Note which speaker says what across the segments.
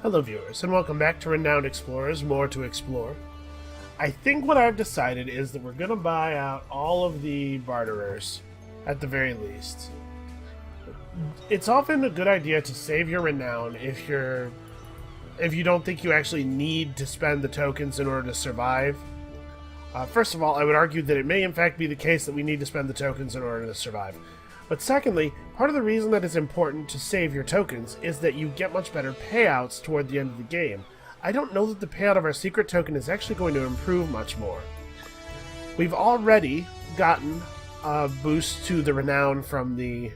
Speaker 1: Hello viewers, and welcome back to Renowned Explorers, More to Explore. I think what I've decided is that we're going to buy out all of the barterers, at the very least. It's often a good idea to save your renown if you don't think you actually need to spend the tokens in order to survive. First of all, I would argue that it may in fact be the case that we need to spend the tokens in order to survive. But secondly, part of the reason that it's important to save your tokens is that you get much better payouts toward the end of the game. I don't know that the payout of our secret token is actually going to improve much more. We've already gotten a boost to the renown from the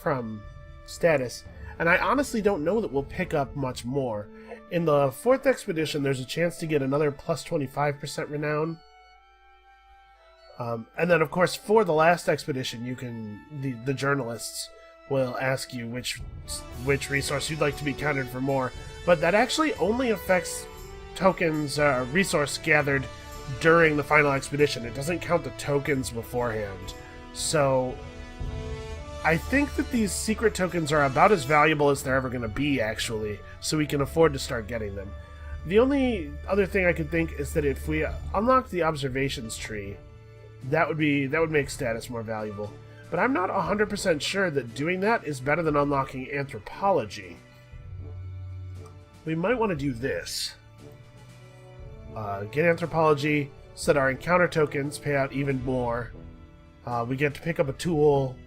Speaker 1: from status, and I honestly don't know that we'll pick up much more. In the 4th expedition, there's a chance to get another plus 25% renown. And then, of course, for the last expedition, you can the journalists will ask you which resource you'd like to be counted for more. But that actually only affects tokens, resource gathered during the final expedition. It doesn't count the tokens beforehand. So I think that these secret tokens are about as valuable as they're ever going to be, actually, so we can afford to start getting them. The only other thing I could think is that if we unlock the observations tree, that would make status more valuable. But I'm not 100% sure that doing that is better than unlocking anthropology. We might want to do this. Get anthropology, so that our encounter tokens pay out even more. We get to pick up a tool,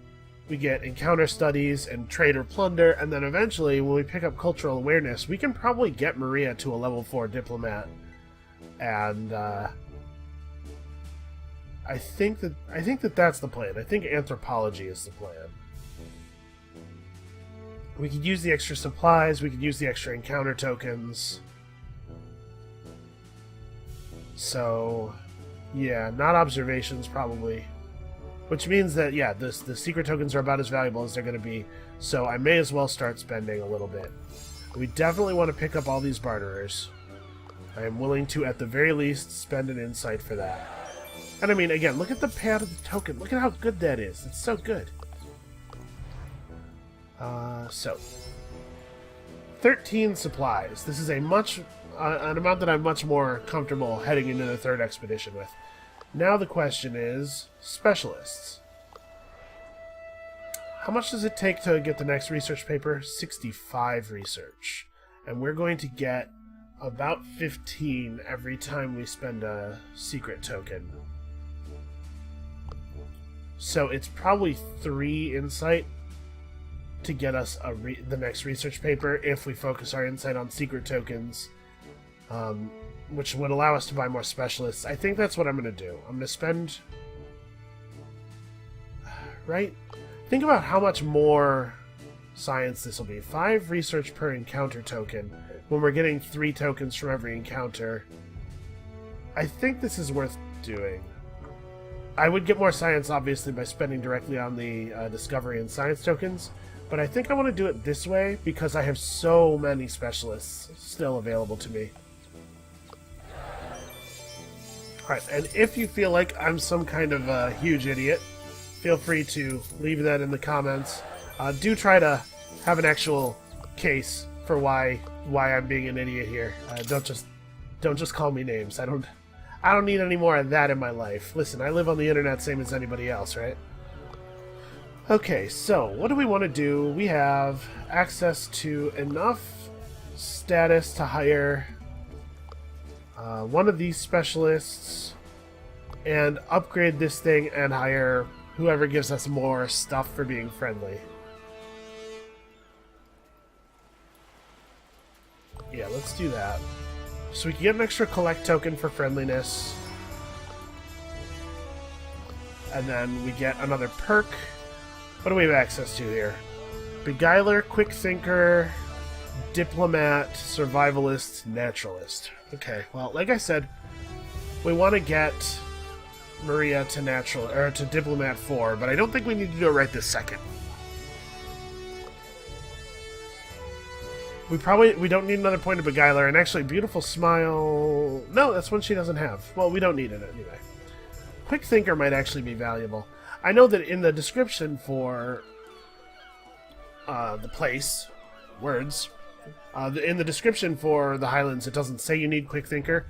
Speaker 1: we get encounter studies and trade or plunder, and then eventually, when we pick up cultural awareness, we can probably get Maria to a level 4 diplomat. And I think that that's the plan. I think anthropology is the plan. We could use the extra supplies, we could use the extra encounter tokens. So, yeah, not observations probably. Which means that, yeah, the secret tokens are about as valuable as they're going to be, so I may as well start spending a little bit. We definitely want to pick up all these barterers. I am willing to, at the very least, spend an insight for that. And I mean, again, look at the payout of the token. Look at how good that is. It's so good. So 13 supplies. This is a an amount that I'm much more comfortable heading into the 3rd expedition with. Now the question is, specialists. How much does it take to get the next research paper? 65 research. And we're going to get about 15 every time we spend a secret token. So it's probably 3 insight to get us the next research paper if we focus our insight on secret tokens, which would allow us to buy more specialists. I think that's what I'm going to do. I'm going to spend... Right? Think about how much more science this will be. 5 research per encounter token when we're getting 3 tokens from every encounter. I think this is worth doing. I would get more science, obviously, by spending directly on the discovery and science tokens, but I think I want to do it this way because I have so many specialists still available to me. Alright, and if you feel like I'm some kind of a huge idiot, feel free to leave that in the comments. Do try to have an actual case for why I'm being an idiot here. Don't just call me names. I don't need any more of that in my life. Listen, I live on the internet same as anybody else, right? Okay, so what do we want to do? We have access to enough status to hire one of these specialists and upgrade this thing and hire whoever gives us more stuff for being friendly. Yeah, let's do that. So we can get an extra collect token for friendliness. And then we get another perk. What do we have access to here? Beguiler, Quick Thinker, Diplomat, Survivalist, Naturalist. Okay, well, like I said, we want to get Maria to Diplomat 4, but I don't think we need to do it right this second. We don't need another point of Beguiler, and actually, Beautiful Smile... No, that's one she doesn't have. Well, we don't need it anyway. Quick Thinker might actually be valuable. I know that in the description for the place, words, In the description for the Highlands, it doesn't say you need Quick Thinker,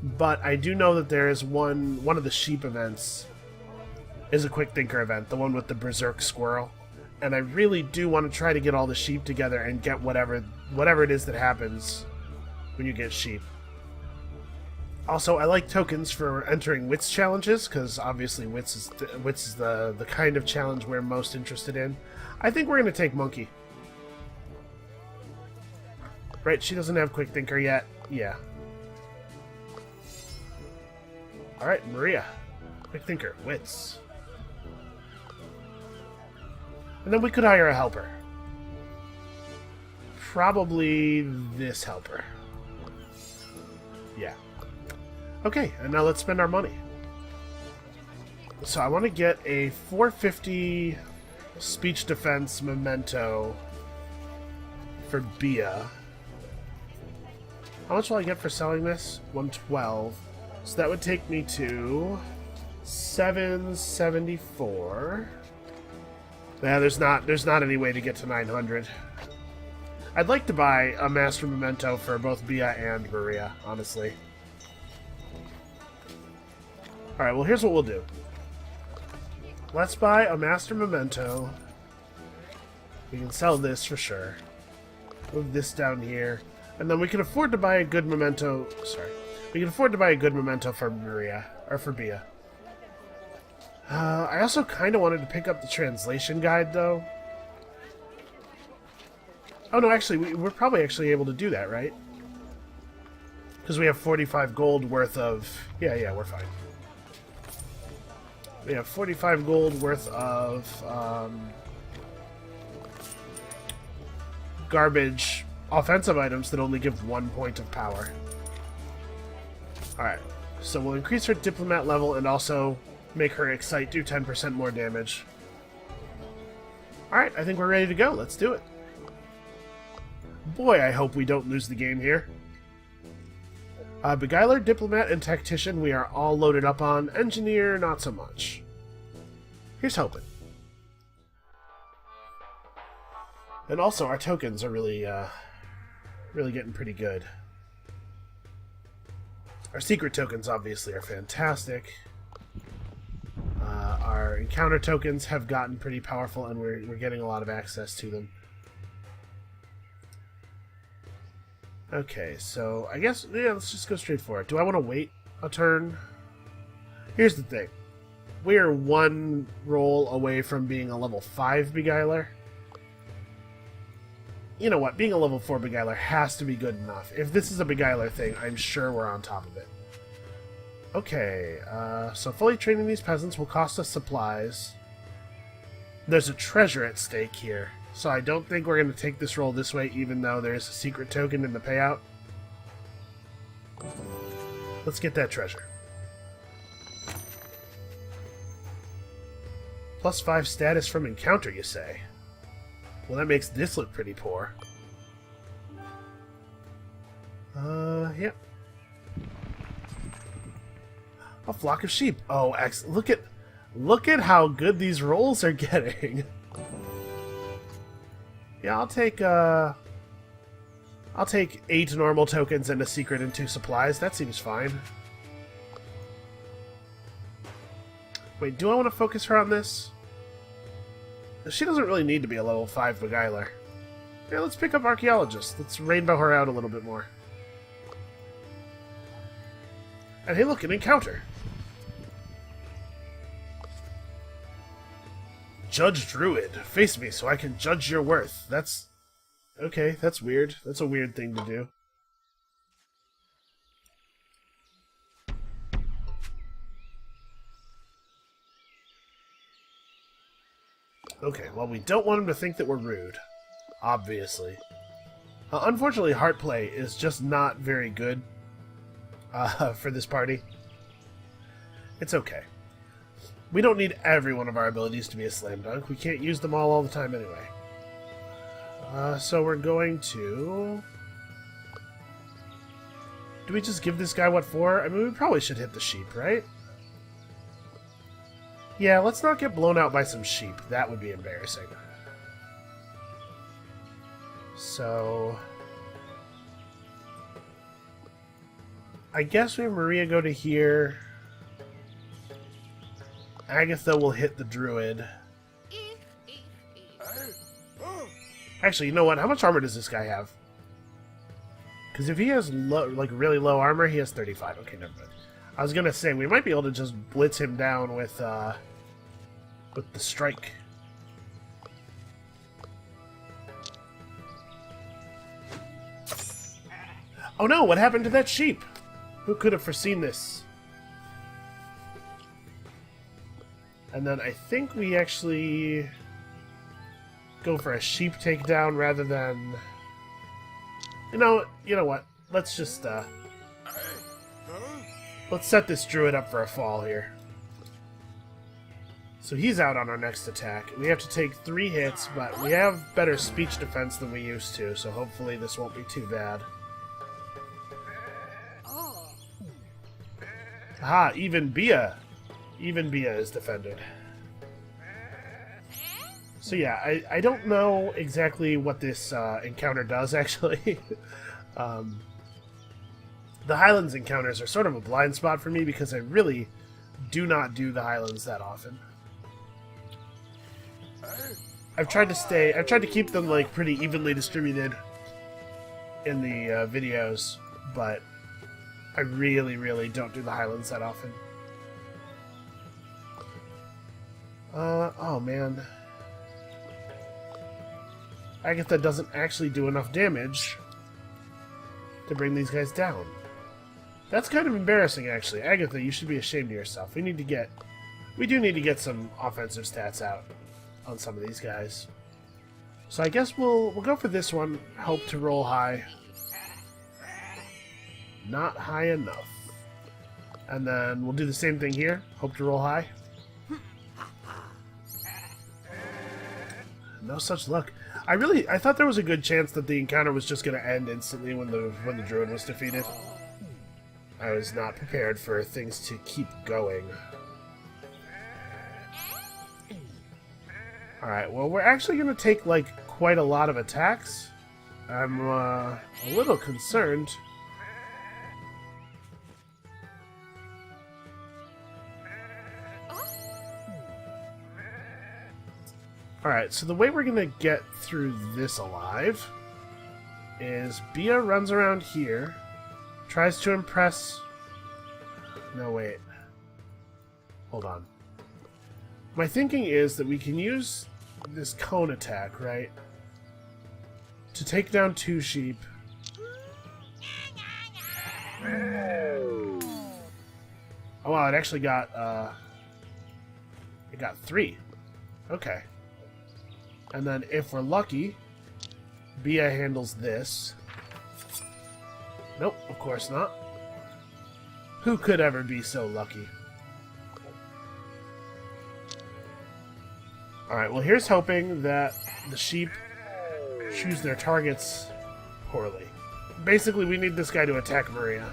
Speaker 1: but I do know that there is one of the sheep events is a Quick Thinker event, the one with the Berserk Squirrel. And I really do want to try to get all the sheep together and get whatever it is that happens when you get sheep. Also, I like tokens for entering wits challenges, because obviously wits is the kind of challenge we're most interested in. I think we're going to take Monkey. Right, she doesn't have Quick Thinker yet. Yeah. Alright, Maria. Quick Thinker, wits. And then we could hire a helper. Probably this helper. Yeah. Okay, and now let's spend our money. So I want to get a 450 speech defense memento for Bia. How much will I get for selling this? 112. So that would take me to 774. Yeah, there's not any way to get to 900. I'd like to buy a master memento for both Bia and Maria, honestly. Alright, well here's what we'll do. Let's buy a master memento. We can sell this for sure. Move this down here. And then we can afford to buy a good memento. Sorry. We can afford to buy a good memento for Maria. Or for Bia. I also kind of wanted to pick up the translation guide, though. Oh, no, actually, we're probably actually able to do that, right? Because we have 45 gold worth of... Yeah, we're fine. We have 45 gold worth of garbage offensive items that only give 1 point of power. Alright, so we'll increase her diplomat level and also make her excite do 10% more damage. Alright, I think we're ready to go. Let's do it. Boy, I hope we don't lose the game here. Beguiler, Diplomat, and Tactician we are all loaded up on. Engineer, not so much. Here's hoping. And also, our tokens are really getting pretty good. Our secret tokens, obviously, are fantastic. Our encounter tokens have gotten pretty powerful, and we're getting a lot of access to them. Okay, so I guess, yeah, let's just go straight for it. Do I want to wait a turn? Here's the thing. We are one roll away from being a level 5 Beguiler. You know what? Being a level 4 Beguiler has to be good enough. If this is a Beguiler thing, I'm sure we're on top of it. Okay, so fully training these peasants will cost us supplies. There's a treasure at stake here. So I don't think we're going to take this roll this way, even though there's a secret token in the payout. Let's get that treasure. +5 status from encounter, you say? Well, that makes this look pretty poor. Yep. A flock of sheep. Oh, excellent. Look at how good these rolls are getting. Yeah, I'll take 8 normal tokens and a secret and 2 supplies. That seems fine. Wait, do I want to focus her on this? She doesn't really need to be a level 5 Beguiler. Yeah, let's pick up Archaeologist. Let's rainbow her out a little bit more. And hey, look, an encounter. Judge Druid, face me so I can judge your worth. That's... okay, that's weird. That's a weird thing to do. Okay, well, we don't want him to think that we're rude. Obviously. Unfortunately, Heart Play is just not very good for this party. It's okay. We don't need every one of our abilities to be a slam dunk. We can't use them all the time anyway. So we're going to... do we just give this guy what for? I mean, we probably should hit the sheep, right? Yeah, let's not get blown out by some sheep. That would be embarrassing. So... I guess we have Maria go to here. Agatha will hit the druid. Actually, you know what? How much armor does this guy have? Because if he has really low armor, he has 35. Okay, never mind. I was gonna say we might be able to just blitz him down with the strike. Oh no! What happened to that sheep? Who could have foreseen this? And then I think we actually go for a sheep takedown rather than... You know what? Let's just, let's set this druid up for a fall here. So he's out on our next attack. We have to take 3 hits, but we have better speech defense than we used to, so hopefully this won't be too bad. Aha, even Bia is defended. So yeah, I don't know exactly what this encounter does, actually. The Highlands encounters are sort of a blind spot for me because I really do not do the Highlands that often. I've tried to keep them like pretty evenly distributed in the videos, but I really don't do the Highlands that often. Oh man. Agatha doesn't actually do enough damage to bring these guys down. That's kind of embarrassing, actually. Agatha, you should be ashamed of yourself. We do need to get some offensive stats out on some of these guys. So I guess we'll go for this one. Hope to roll high. Not high enough. And then we'll do the same thing here. Hope to roll high. No such luck. I thought there was a good chance that the encounter was just going to end instantly when the druid was defeated. I was not prepared for things to keep going. Alright, well we're actually going to take like quite a lot of attacks. I'm a little concerned. Alright, so the way we're going to get through this alive is Bia runs around here, tries to impress... No, wait. Hold on. My thinking is that we can use this cone attack, right? To take down 2 sheep. Oh wow, it actually got, it got 3. Okay. And then, if we're lucky, Bia handles this. Nope, of course not. Who could ever be so lucky? Alright, well here's hoping that the sheep choose their targets poorly. Basically, we need this guy to attack Maria.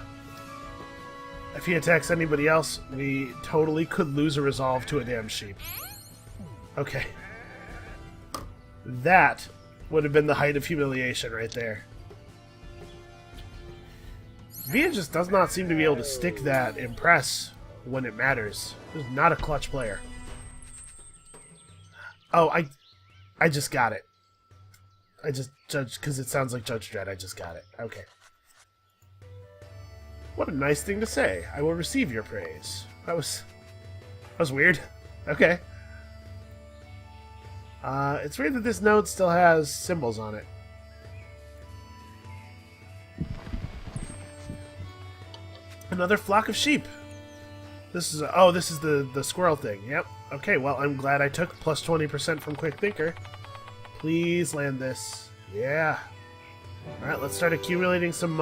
Speaker 1: If he attacks anybody else, we totally could lose a resolve to a damn sheep. Okay. That would have been the height of humiliation right there. Via just does not seem to be able to stick that impress when it matters. He's not a clutch player. Oh, I just got it. I just judged because it sounds like Judge Dredd. I just got it. Okay. What a nice thing to say. I will receive your praise. That was weird. Okay. It's weird that this node still has symbols on it. Another flock of sheep. This is the squirrel thing. Yep. Okay, well, I'm glad I took plus 20% from Quick Thinker. Please land this. Yeah. Alright, let's start accumulating some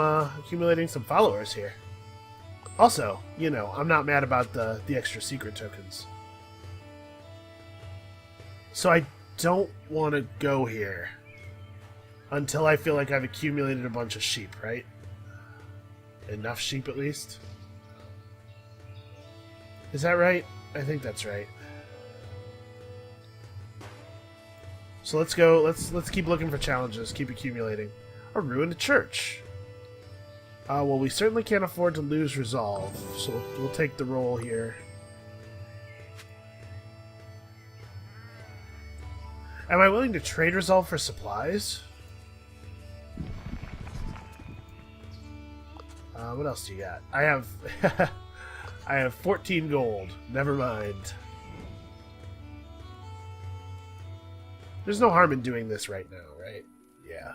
Speaker 1: followers here. Also, you know, I'm not mad about the extra secret tokens. So I don't want to go here until I feel like I've accumulated a bunch of sheep, right? Enough sheep, at least. Is that right? I think that's right. So let's go. Let's keep looking for challenges. Keep accumulating. A ruined church. Well, we certainly can't afford to lose resolve, so we'll take the roll here. Am I willing to trade resolve for supplies? What else do you got? I have I have 14 gold. Never mind. There's no harm in doing this right now, right? Yeah.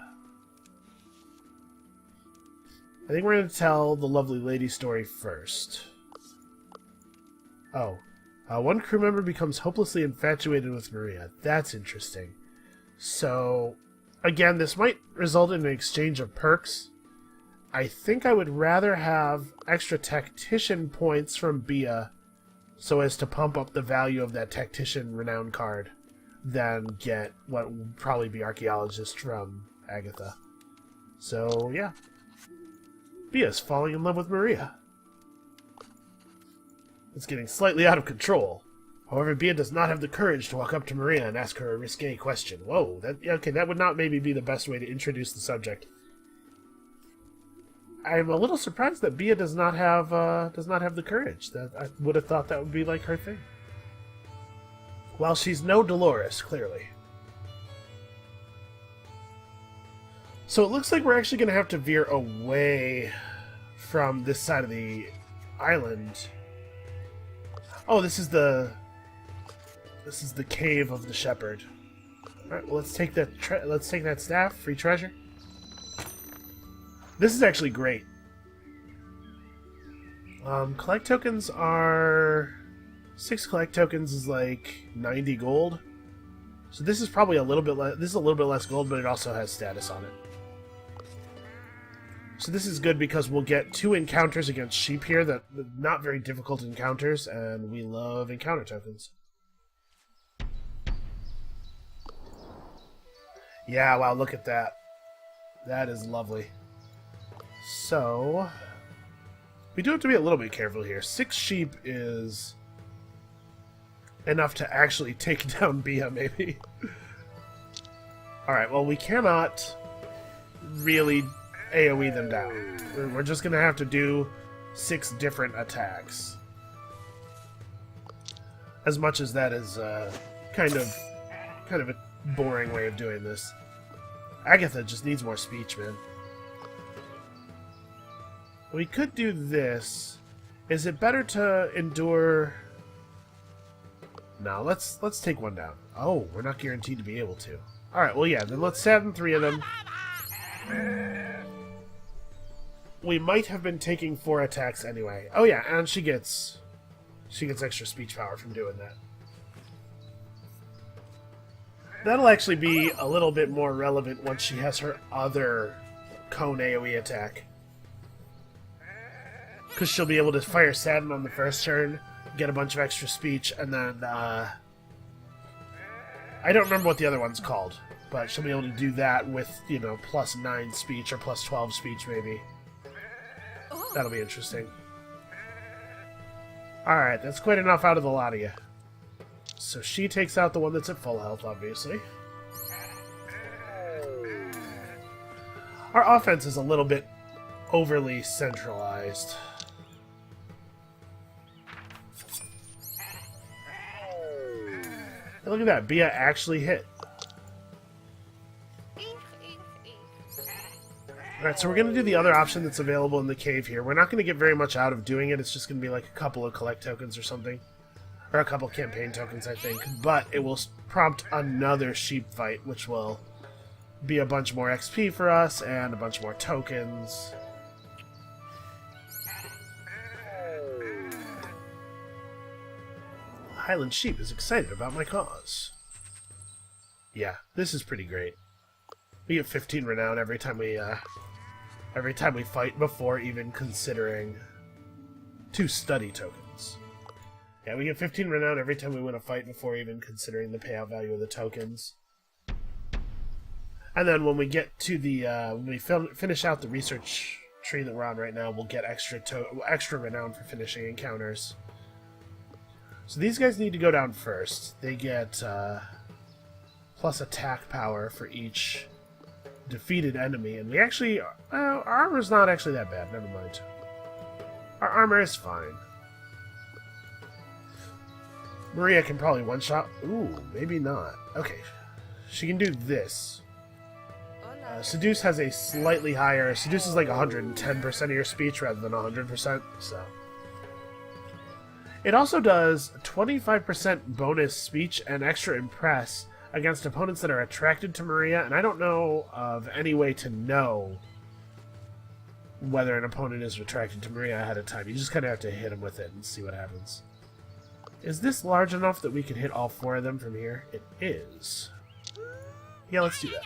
Speaker 1: I think we're going to tell the lovely lady story first. Oh. One crew member becomes hopelessly infatuated with Maria. That's interesting. So, again, this might result in an exchange of perks. I think I would rather have extra tactician points from Bia so as to pump up the value of that tactician renown card than get what would probably be archaeologist from Agatha. So, yeah. Bia's falling in love with Maria. It's getting slightly out of control. However, Bia does not have the courage to walk up to Maria and ask her a risque question. Whoa, that would not maybe be the best way to introduce the subject. I'm a little surprised that Bia does not have the courage. That I would have thought that would be like her thing. Well, she's no Dolores, clearly. So it looks like we're actually going to have to veer away from this side of the island. Oh, this is the cave of the shepherd. All right, well, let's take that staff, free treasure. This is actually great. Collect tokens are 6 collect tokens is like 90 gold. So this is probably a little bit less. This is a little bit less gold, but it also has status on it. So this is good because we'll get 2 encounters against sheep here that not very difficult encounters, and we love encounter tokens. Yeah, wow, look at that. That is lovely. So, we do have to be a little bit careful here. 6 sheep is enough to actually take down Bia, maybe. Alright, well, we cannot really AoE them down. We're just going to have to do 6 different attacks. As much as that is kind of a boring way of doing this. Agatha just needs more speech, man. We could do this. Is it better to endure? No, let's take one down. Oh, we're not guaranteed to be able to. Alright, well yeah, then let's sadden 3 of them. We might have been taking 4 attacks anyway. Oh yeah, and she gets extra speech power from doing that. That'll actually be a little bit more relevant once she has her other cone AoE attack. Because she'll be able to fire Sadden on the first turn, get a bunch of extra speech, and then, I don't remember what the other one's called, but she'll be able to do that with, you know, plus 9 speech or plus 12 speech, maybe. That'll be interesting. Alright, that's quite enough out of the lot of you. So she takes out the one that's at full health, obviously. Our offense is a little bit overly centralized. And look at that, Bia actually hit. Alright, so we're going to do the other option that's available in the cave here. We're not going to get very much out of doing it. It's just going to be like a couple of collect tokens or something. Or a couple campaign tokens, I think. But it will prompt another sheep fight, which will be a bunch more XP for us and a bunch more tokens. Highland sheep is excited about my cause. Yeah, this is pretty great. We get 15 renown every time we fight before even considering 2 study tokens. Yeah, we get 15 renown every time we win a fight before even considering the payout value of the tokens. And then when we get to the when we finish out the research tree that we're on right now, we'll get extra renown for finishing encounters. So these guys need to go down first. They get plus attack power for each defeated enemy, and we actually... our armor's not actually that bad, never mind. Our armor is fine. Maria can probably one-shot... Ooh, maybe not. Okay, she can do this. Seduce has a slightly higher... Seduce is like 110% of your speech rather than 100%, so... It also does 25% bonus speech and extra impress against opponents that are attracted to Maria, and I don't know of any way to know whether an opponent is attracted to Maria ahead of time. You just kind of have to hit him with it and see what happens. Is this large enough that we can hit all 4 of them from here? It is. Yeah, let's do that.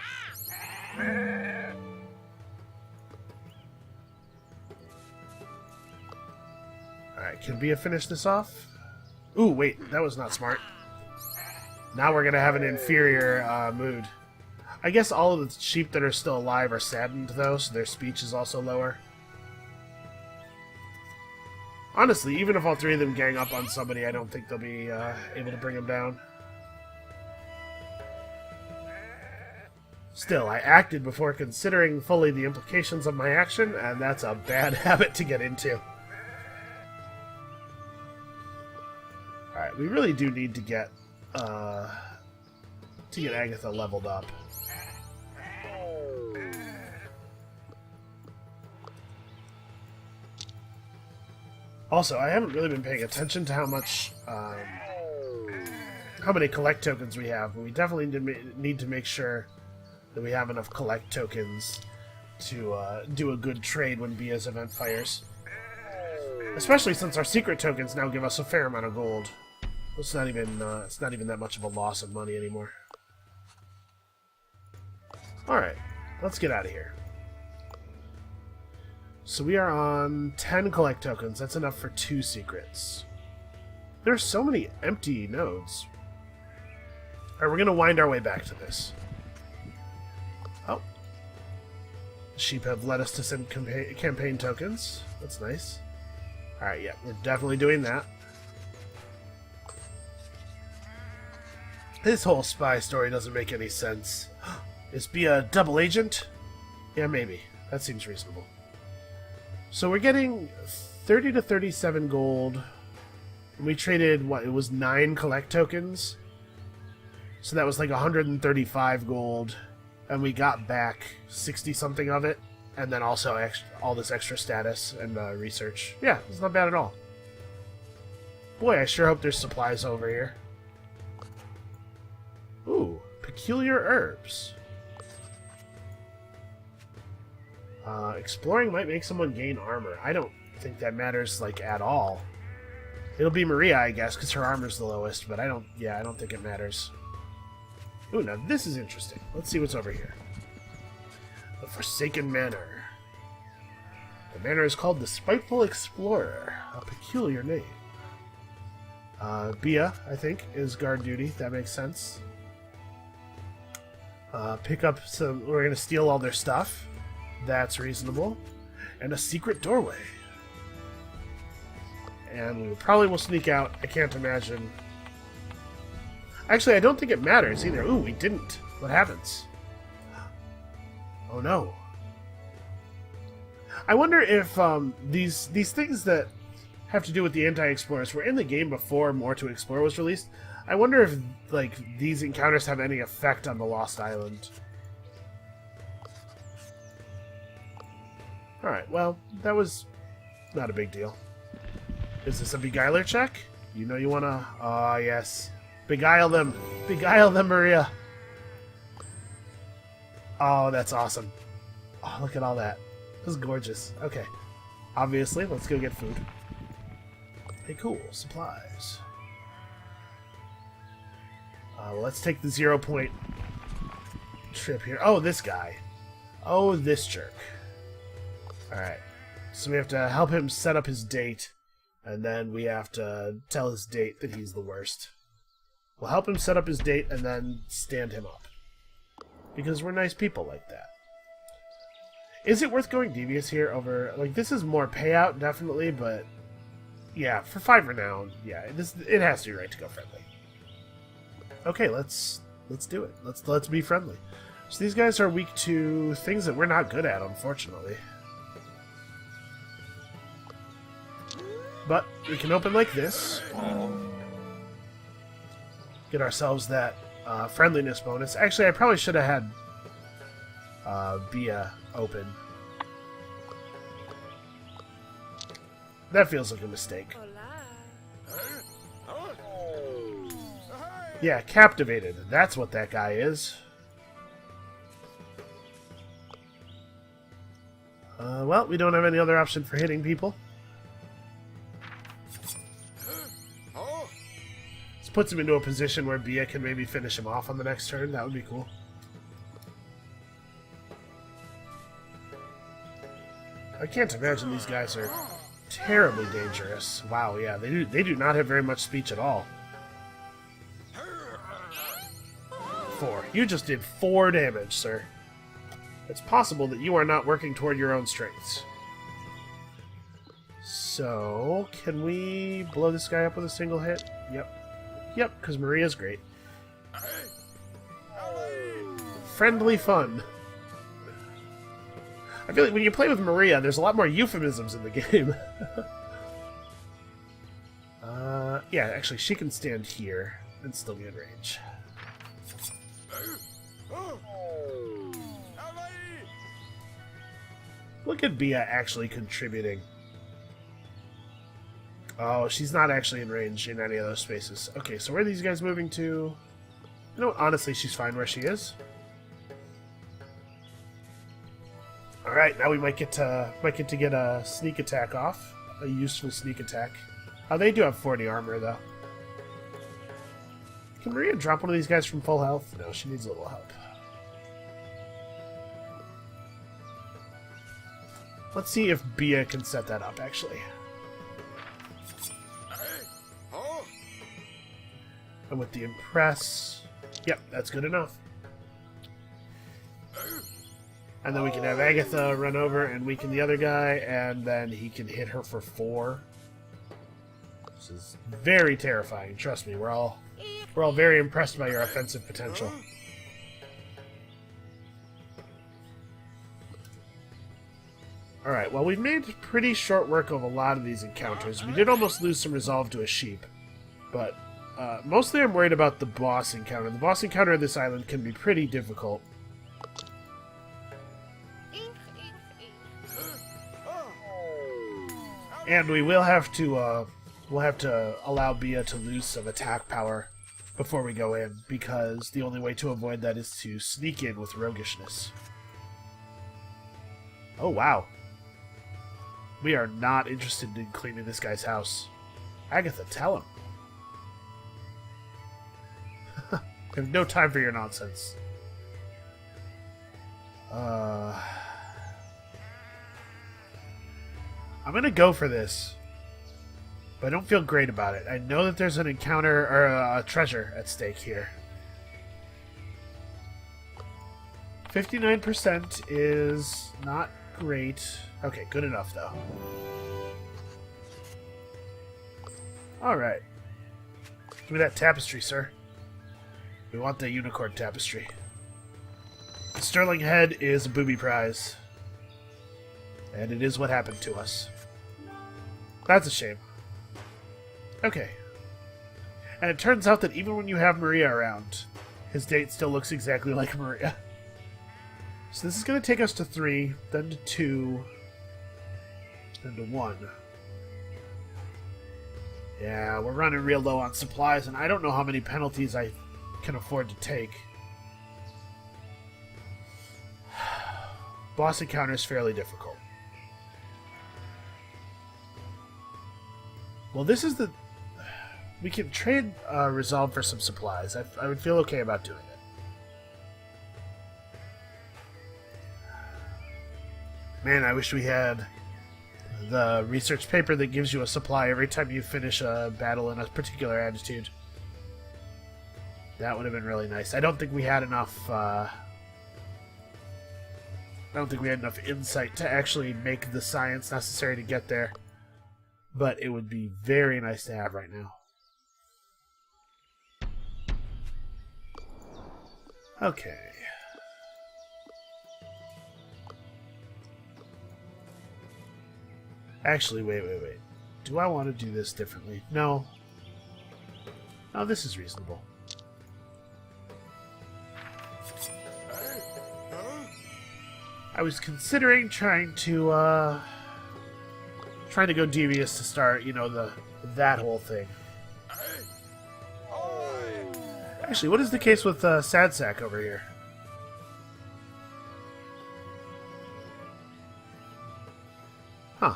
Speaker 1: Alright, can Bia finish this off? Ooh, wait, that was not smart. Now we're gonna have an inferior mood. I guess all of the sheep that are still alive are saddened, though, so their speech is also lower. Honestly, even if all 3 of them gang up on somebody, I don't think they'll be able to bring them down. Still, I acted before considering fully the implications of my action, and that's a bad habit to get into. Alright, we really do need to get Agatha leveled up. Also, I haven't really been paying attention to how many collect tokens we have, but we definitely need to make sure that we have enough collect tokens to do a good trade when Bia's event fires. Especially since our secret tokens now give us a fair amount of gold. It's not even that much of a loss of money anymore. Alright, let's get out of here. So we are on 10 collect tokens. That's enough for 2 secrets. There's so many empty nodes. Alright, we're going to wind our way back to this. Oh. The sheep have led us to some campaign tokens. That's nice. Alright, yeah, we're definitely doing that. This whole spy story doesn't make any sense. Is Bia a double agent? Yeah, maybe. That seems reasonable. So we're getting 30 to 37 gold. We traded, what, it was 9 collect tokens? So that was like 135 gold. And we got back 60-something of it. And then also all this extra status and research. Yeah, it's not bad at all. Boy, I sure hope there's supplies over here. Ooh, peculiar herbs. Exploring might make someone gain armor. I don't think that matters, like, at all. It'll be Maria, I guess, because her armor's the lowest, but I don't think it matters. Ooh, now this is interesting. Let's see what's over here. The Forsaken Manor. The manor is called the Spiteful Explorer. A peculiar name. Bia, I think, is guard duty. That makes sense. Pick up some... We're going to steal all their stuff. That's reasonable. And a secret doorway. And we probably will sneak out. I can't imagine. Actually, I don't think it matters either. Ooh, we didn't. What happens? Oh no. I wonder if these things that have to do with the anti-explorers were in the game before More to Explore was released. I wonder if, like, these encounters have any effect on the Lost Island. Alright, well, that was not a big deal. Is this a beguiler check? You know you wanna... Ah, yes. Beguile them! Beguile them, Maria! Oh, that's awesome. Oh, look at all that. This is gorgeous. Okay. Obviously, let's go get food. Hey, cool. Supplies. Well, let's take the 0 point trip here. Oh, this guy. Oh, this jerk. Alright. So we have to help him set up his date, and then we have to tell his date that he's the worst. We'll help him set up his date and then stand him up. Because we're nice people like that. Is it worth going devious here over... Like, this is more payout, definitely, but... Yeah, for 5 renown, yeah, it has to be right to go friendly. Okay, let's do it. Let's be friendly. So these guys are weak to things that we're not good at, unfortunately. But we can open like this. Get ourselves that friendliness bonus. Actually, I probably should have had Bia open. That feels like a mistake. Yeah, captivated. That's what that guy is. Well, we don't have any other option for hitting people. This puts him into a position where Bia can maybe finish him off on the next turn. That would be cool. I can't imagine these guys are terribly dangerous. Wow, yeah, they do not have very much speech at all. 4. You just did 4 damage, sir. It's possible that you are not working toward your own strengths. So, can we blow this guy up with a single hit? Yep. Yep, because Maria's great. Friendly fun. I feel like when you play with Maria, there's a lot more euphemisms in the game. Yeah, actually, she can stand here and still be in range. Look at Bia actually contributing. Oh, she's not actually in range in any of those spaces. Okay, so where are these guys moving to? You know what? Honestly, she's fine where she is. Alright, now we might get to get a sneak attack off. A useful sneak attack. They do have 40 armor, though. Can Maria drop one of these guys from full health? No, she needs a little help. Let's see if Bia can set that up, actually. And with the Impress... Yep, that's good enough. And then we can have Agatha run over and weaken the other guy, and then he can hit her for 4. This is very terrifying, trust me. We're all very impressed by your offensive potential. Alright, well, we've made pretty short work of a lot of these encounters. We did almost lose some resolve to a sheep, but mostly I'm worried about the boss encounter. The boss encounter of this island can be pretty difficult. And we will have to allow Bia to lose some attack power before we go in, because the only way to avoid that is to sneak in with roguishness. Oh, wow. We are not interested in cleaning this guy's house. Agatha, tell him. I have no time for your nonsense. I'm gonna go for this, but I don't feel great about it. I know that there's an encounter, or a treasure at stake here. 59% is not great. Okay, good enough, though. Alright. Give me that tapestry, sir. We want the unicorn tapestry. The sterling head is a booby prize. And it is what happened to us. That's a shame. Okay. And it turns out that even when you have Maria around, his date still looks exactly like Maria. So this is going to take us to 3, then to 2, then to 1. Yeah, we're running real low on supplies, and I don't know how many penalties I can afford to take. Boss encounter is fairly difficult. Well, this is the... We can trade Resolve for some supplies. I would feel okay about doing it. Man, I wish we had the research paper that gives you a supply every time you finish a battle in a particular attitude. That would have been really nice. I don't think we had enough... I don't think we had enough insight to actually make the science necessary to get there. But it would be very nice to have right now. Okay. Actually, wait. Do I want to do this differently? No. No, this is reasonable. I was considering trying to go devious to start, you know, that whole thing. Actually, what is the case with Sad Sack over here? Huh.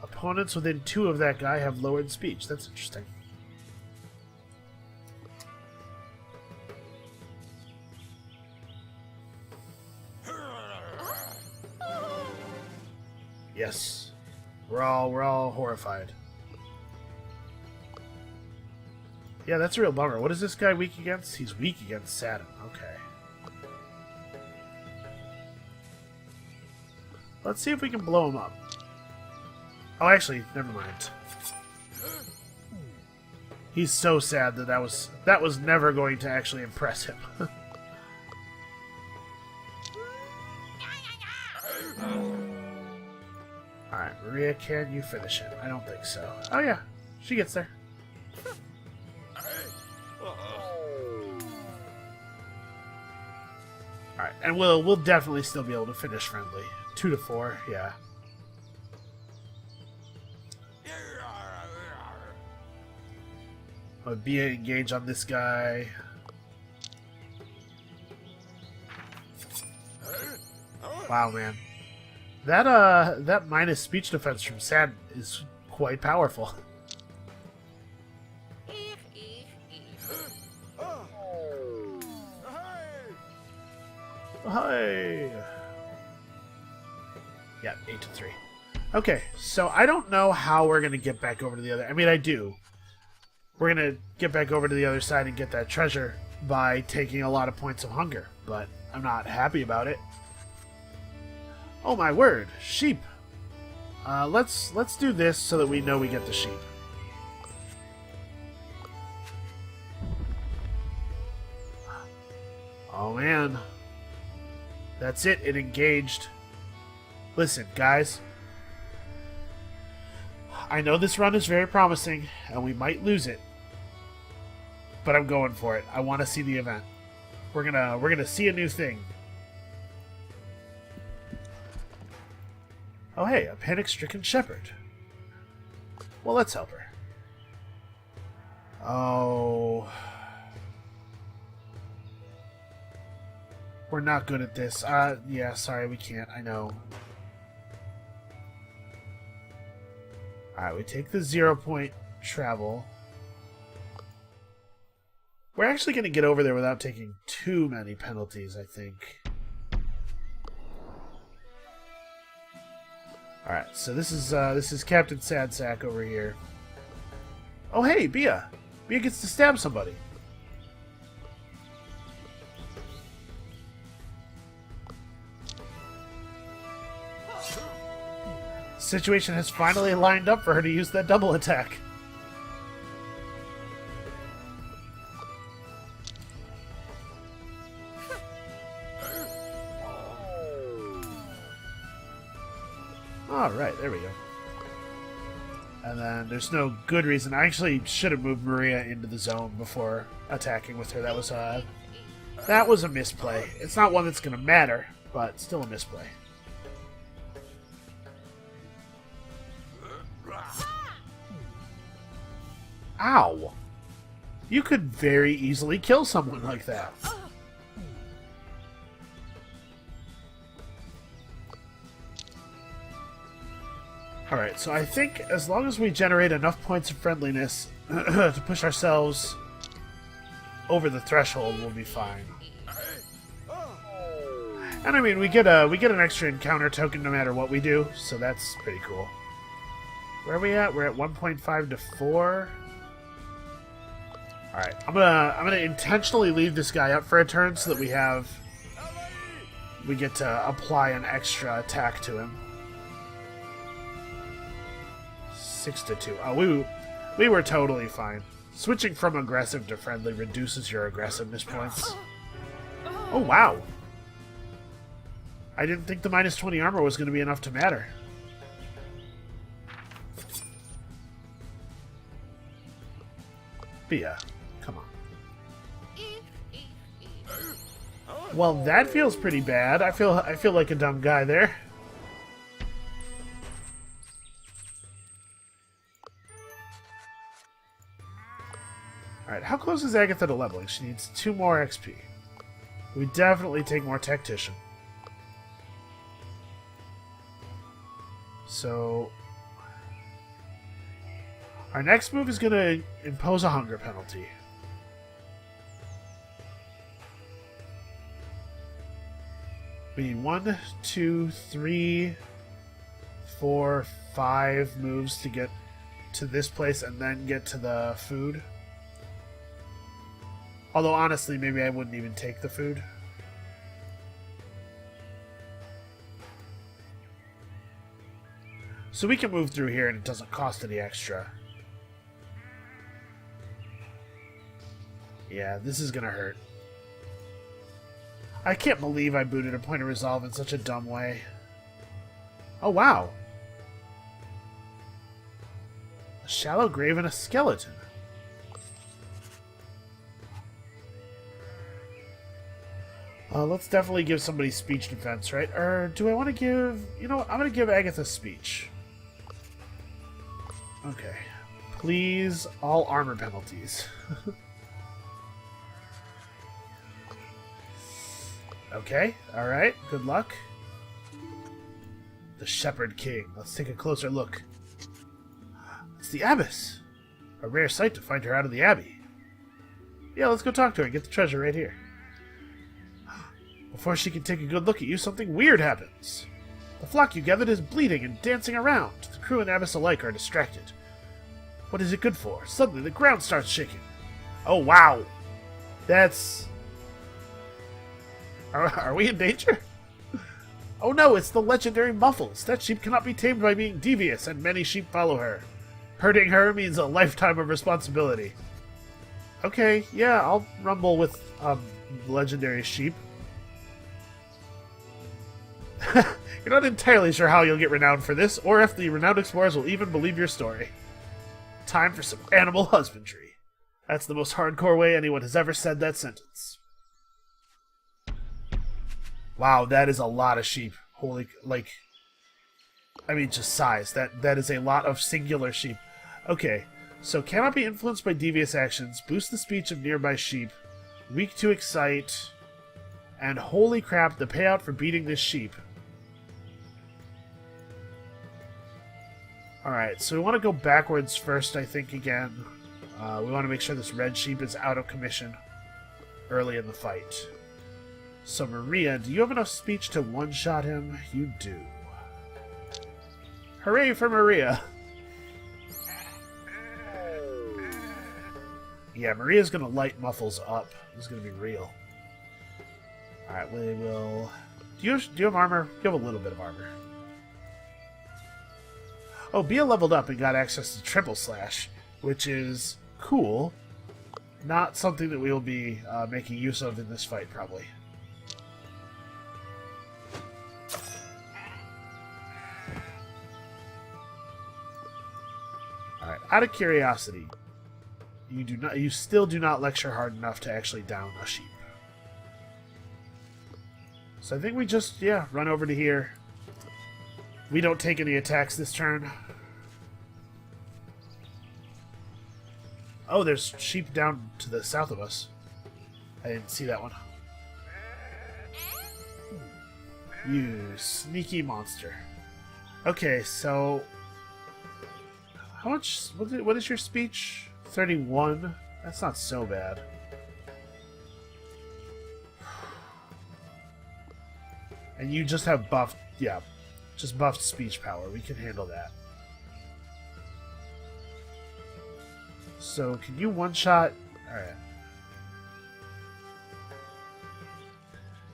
Speaker 1: Opponents within 2 of that guy have lowered speech. That's interesting. Yes. We're all horrified. Yeah, that's a real bummer. What is this guy weak against? He's weak against Saturn. Okay. Let's see if we can blow him up. Oh, actually, never mind. He's so sad that that was never going to actually impress him. Alright, Maria, can you finish him? I don't think so. Oh yeah, she gets there. Alright, and we'll definitely still be able to finish friendly. 2 to 4, yeah. I'm gonna be engaged on this guy. Wow, man. That minus speech defense from Sad is quite powerful. Hey. Yeah, 8 to 3. Okay, so I don't know how we're gonna get back over to the other. I mean, I do. We're gonna get back over to the other side and get that treasure by taking a lot of points of hunger, but I'm not happy about it. Oh my word, sheep. Let's do this so that we know we get the sheep. Oh man. That's it, it engaged. Listen, guys. I know this run is very promising, and we might lose it. But I'm going for it. I want to see the event. We're gonna see a new thing. Oh hey, a panic-stricken shepherd. Well, let's help her. Oh. We're not good at this. Yeah, sorry, we can't. I know. Alright, we take the 0-point travel. We're actually going to get over there without taking too many penalties, I think. Alright, so this is Captain Sad Sack over here. Oh hey, Bia! Bia gets to stab somebody. Situation has finally lined up for her to use that double attack. Alright, there we go. And then there's no good reason. I actually should have moved Maria into the zone before attacking with her. That was a misplay. It's not one that's going to matter, but still a misplay. Ow! You could very easily kill someone like that. Alright, so I think as long as we generate enough points of friendliness to push ourselves over the threshold, we'll be fine. And I mean, we get an extra encounter token no matter what we do, so that's pretty cool. Where are we at? We're at 1.5 to 4. Alright, I'm gonna intentionally leave this guy up for a turn so that we get to apply an extra attack to him. 6 to 2. Oh, we were totally fine. Switching from aggressive to friendly reduces your aggressiveness points. Oh wow! I didn't think the minus 20 armor was going to be enough to matter. Bia, come on. Well, that feels pretty bad. I feel like a dumb guy there. Alright, how close is Agatha to leveling? She needs 2 more XP. We definitely take more Tactician. So, our next move is going to impose a hunger penalty. We need 1, 2, 3, 4, 5 moves to get to this place and then get to the food. Although, honestly, maybe I wouldn't even take the food. So we can move through here and it doesn't cost any extra. Yeah, this is gonna hurt. I can't believe I booted a point of resolve in such a dumb way. Oh, wow. A shallow grave and a skeleton. Let's definitely give somebody speech defense, right? Or do I want to give... You know what? I'm going to give Agatha speech. Okay. Please, all armor penalties. Okay, alright. Good luck. The Shepherd King. Let's take a closer look. It's the Abbess. A rare sight to find her out of the Abbey. Yeah, let's go talk to her and get the treasure right here. Before she can take a good look at you, something weird happens. The flock you gathered is bleeding and dancing around. The crew and Abbess alike are distracted. What is it good for? Suddenly the ground starts shaking. Oh, wow. That's... Are we in danger? Oh no, it's the legendary Muffles. That sheep cannot be tamed by being devious, and many sheep follow her. Hurting her means a lifetime of responsibility. Okay, yeah, I'll rumble with, legendary sheep. You're not entirely sure how you'll get renowned for this, or if the renowned explorers will even believe your story. Time for some animal husbandry. That's the most hardcore way anyone has ever said that sentence. Wow, that is a lot of sheep. Holy, like... I mean, just size. That is a lot of singular sheep. Okay, so cannot be influenced by devious actions, boost the speech of nearby sheep, weak to excite, and holy crap, the payout for beating this sheep. Alright, so we want to go backwards first, I think, again. We want to make sure this red sheep is out of commission early in the fight. So, Maria, do you have enough speech to one-shot him? You do. Hooray for Maria! Yeah, Maria's gonna light Muffles up. This is gonna be real. Alright, we will... Do you have armor? You have a little bit of armor. Oh, Bia leveled up and got access to Triple Slash, which is cool. Not something that we will be making use of in this fight, probably. Alright, out of curiosity, you still do not lecture hard enough to actually down a sheep. So I think we just, yeah, run over to here. We don't take any attacks this turn. Oh, there's sheep down to the south of us. I didn't see that one. You sneaky monster. Okay, so... How much... What is your speech? 31? That's not so bad. And you just have buffed... Yeah, just buffed speech power. We can handle that. So, can you one-shot... Alright.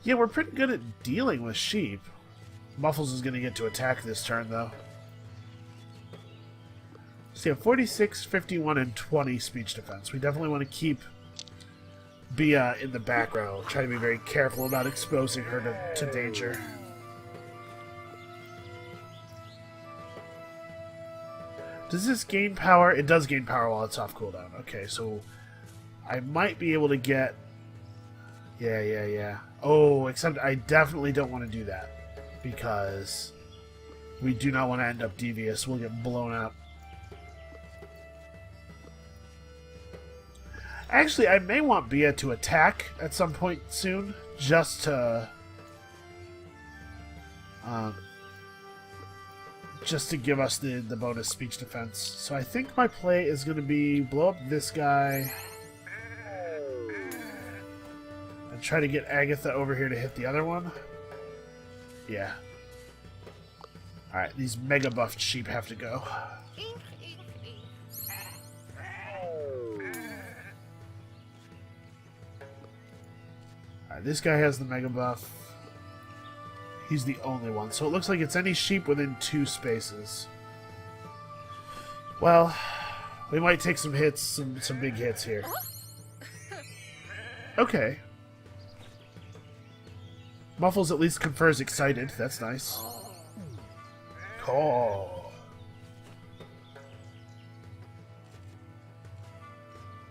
Speaker 1: Yeah, we're pretty good at dealing with sheep. Muffles is going to get to attack this turn, though. So, yeah, 46, 51, and 20 speech defense. We definitely want to keep Bia in the back row. Try to be very careful about exposing her to danger. Does this gain power? It does gain power while it's off cooldown. Okay, so I might be able to get... Yeah. Oh, except I definitely don't want to do that. Because we do not want to end up devious. We'll get blown up. Actually, I may want Bia to attack at some point soon. Just to... just to give us the bonus speech defense. So I think my play is going to be blow up this guy... and try to get Agatha over here to hit the other one. Yeah. Alright, these mega buffed sheep have to go. Alright, this guy has the mega buff. He's the only one. So it looks like it's any sheep within 2 spaces. Well, we might take some hits, some big hits here. Okay. Muffles at least confers excited. That's nice. Oh.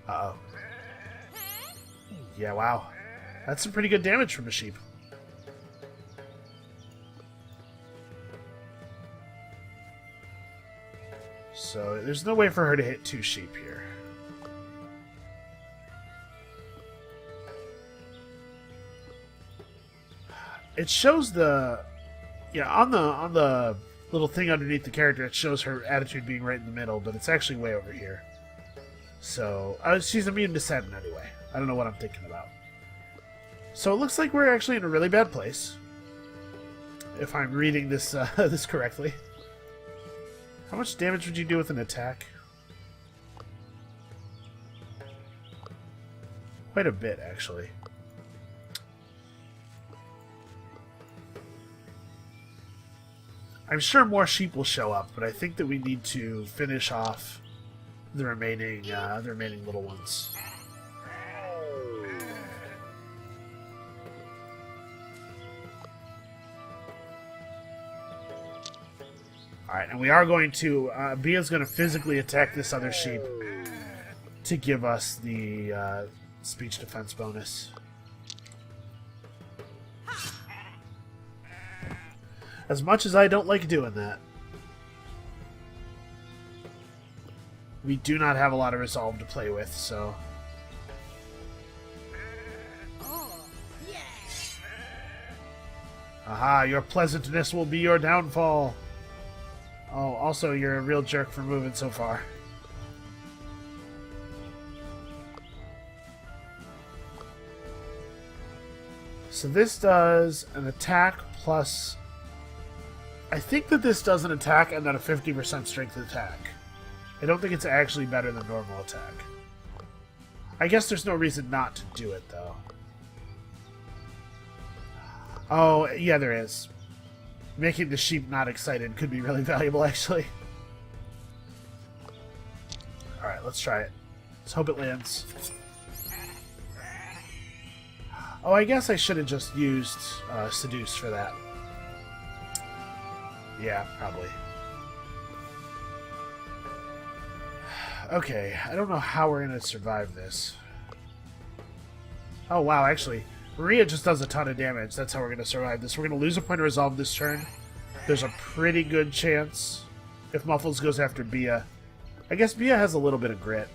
Speaker 1: Uh-oh. Yeah, wow. That's some pretty good damage from a sheep. So there's no way for her to hit 2 sheep here. It shows the... Yeah, on the little thing underneath the character, it shows her attitude being right in the middle, but it's actually way over here. So, she's immune to Sudden anyway. I don't know what I'm thinking about. So it looks like we're actually in a really bad place. If I'm reading this this correctly. How much damage would you do with an attack? Quite a bit, actually. I'm sure more sheep will show up, but I think that we need to finish off the remaining little ones. Alright, and we are going to... Bia's going to physically attack this other sheep to give us the speech defense bonus. As much as I don't like doing that. We do not have a lot of resolve to play with, so... Aha, your pleasantness will be your downfall. Oh, also, you're a real jerk for moving so far. So this does an attack plus... I think that this does an attack and then a 50% strength attack. I don't think it's actually better than normal attack. I guess there's no reason not to do it, though. Oh, yeah, there is. Making the sheep not excited could be really valuable, actually. Alright, let's try it. Let's hope it lands. Oh, I guess I should have just used Seduce for that. Yeah, probably. Okay, I don't know how we're going to survive this. Oh, wow, actually, Maria just does a ton of damage. That's how we're going to survive this. We're going to lose a point of resolve this turn. There's a pretty good chance if Muffles goes after Bia. I guess Bia has a little bit of grit.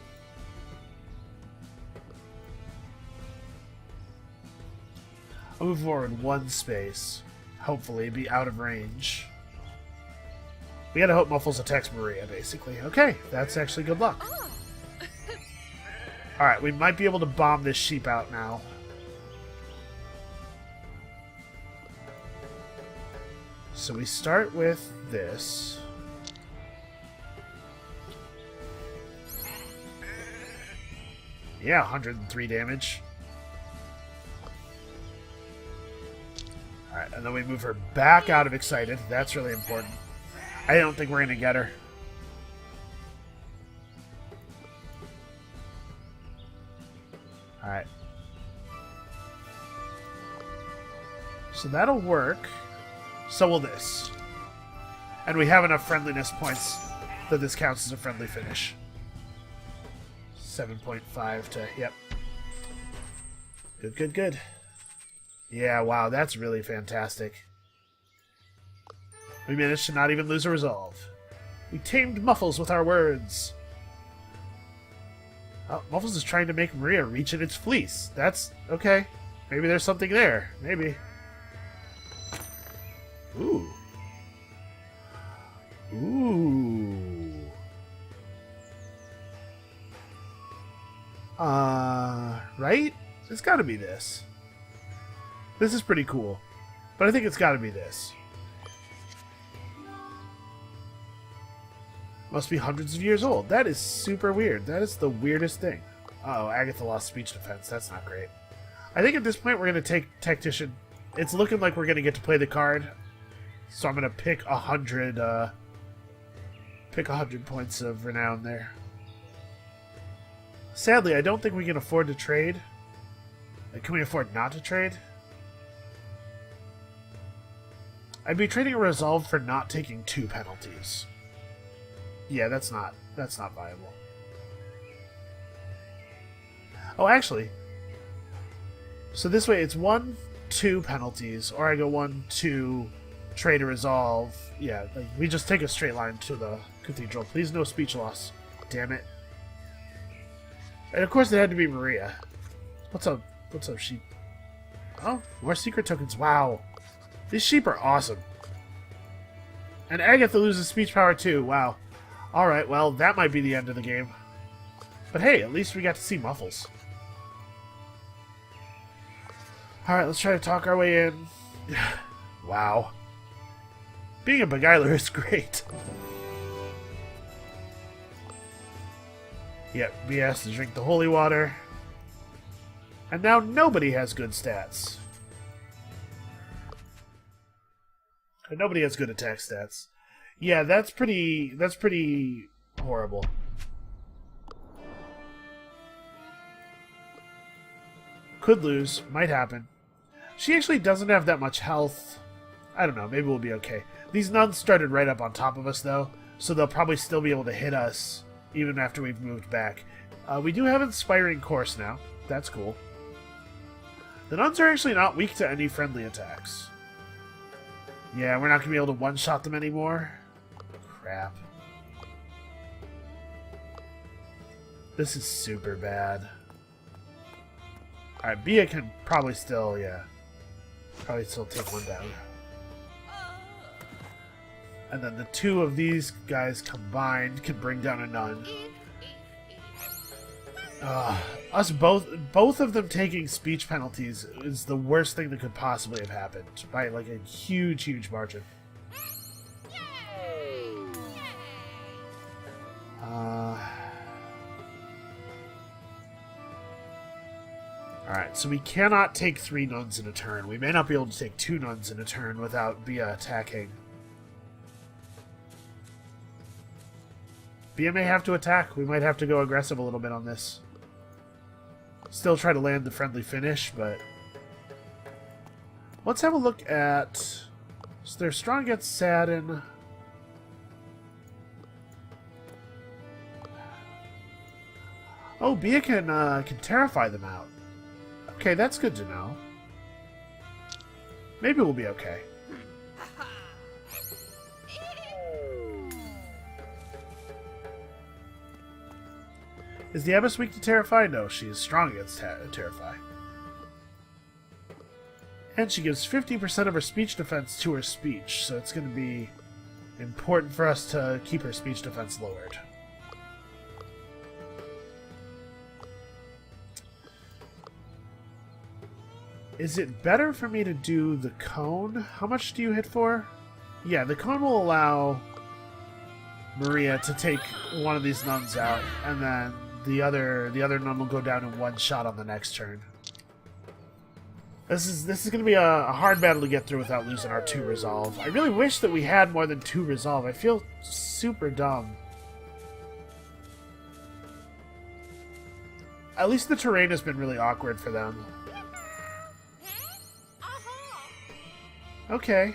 Speaker 1: I'll move forward 1 space. Hopefully, be out of range. We gotta hope Muffles attacks Maria, basically. Okay, that's actually good luck. Alright, we might be able to bomb this sheep out now. So we start with this. Yeah, 103 damage. Alright, and then we move her back out of Excited. That's really important. I don't think we're going to get her. Alright. So that'll work. So will this. And we have enough friendliness points that this counts as a friendly finish. 7.5 to... Yep. Good, good, good. Yeah, wow, that's really fantastic. We managed to not even lose a resolve. We tamed Muffles with our words. Oh, Muffles is trying to make Maria reach in its fleece. That's okay. Maybe there's something there. Maybe. Ooh. Ooh. Right? It's gotta be this. This is pretty cool. But I think it's gotta be this. Must be hundreds of years old. That is super weird. That is the weirdest thing. Uh oh, Agatha lost speech defense. That's not great. I think at this point we're going to take Tactician. It's looking like we're going to get to play the card. So I'm going to pick 100 points of renown there. Sadly, I don't think we can afford to trade. Like, can we afford not to trade? I'd be trading a resolve for not taking 2 penalties. Yeah, that's not viable. Oh, actually. So this way it's 1, 2 penalties, or I go 1, 2, trade a resolve. Yeah, like we just take a straight line to the Cathedral. Please no speech loss. Damn it. And of course it had to be Maria. What's up? What's up, sheep? Oh, more secret tokens. Wow. These sheep are awesome. And Agatha loses speech power too. Wow. Alright, well, that might be the end of the game. But hey, at least we got to see Muffles. Alright, let's try to talk our way in. Wow. Being a beguiler is great. Yep, B has to drink the holy water. And now nobody has good stats. And nobody has good attack stats. Yeah, that's pretty horrible. Could lose, might happen. She actually doesn't have that much health. I don't know, maybe we'll be okay. These nuns started right up on top of us though, so they'll probably still be able to hit us even after we've moved back. We do have Inspiring Course now. That's cool. The nuns are actually not weak to any friendly attacks. Yeah, we're not going to be able to one-shot them anymore. Crap. This is super bad. Alright, Bia can probably still, yeah. Probably still take one down. And then the 2 of these guys combined can bring down a nun. Both of them taking speech penalties is the worst thing that could possibly have happened. By like a huge, huge margin. Alright, so we cannot take 3 nuns in a turn. We may not be able to take 2 nuns in a turn without Bia attacking. Bia may have to attack. We might have to go aggressive a little bit on this. Still try to land the friendly finish, but... Let's have a look at... So they're strong against Sadin. Oh, Bia can terrify them out. Okay, that's good to know. Maybe we'll be okay. Is the Abbess weak to Terrify? No, she is strong against Terrify. And she gives 50% of her speech defense to her speech, so it's going to be important for us to keep her speech defense lowered. Is it better for me to do the cone? How much do you hit for? Yeah, the cone will allow Maria to take one of these nuns out, and then the other nun will go down in one shot on the next turn. This is going to be a hard battle to get through without losing our 2 resolve. I really wish that we had more than 2 resolve. I feel super dumb. At least the terrain has been really awkward for them. Okay.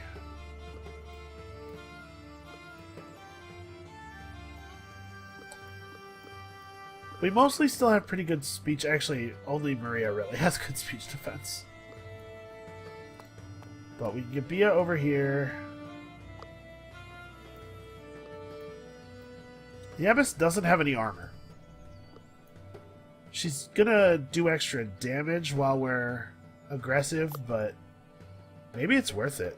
Speaker 1: We mostly still have pretty good speech. Actually, only Maria really has good speech defense. But we can get Bia over here. The Abbess doesn't have any armor. She's gonna do extra damage while we're aggressive, but maybe it's worth it.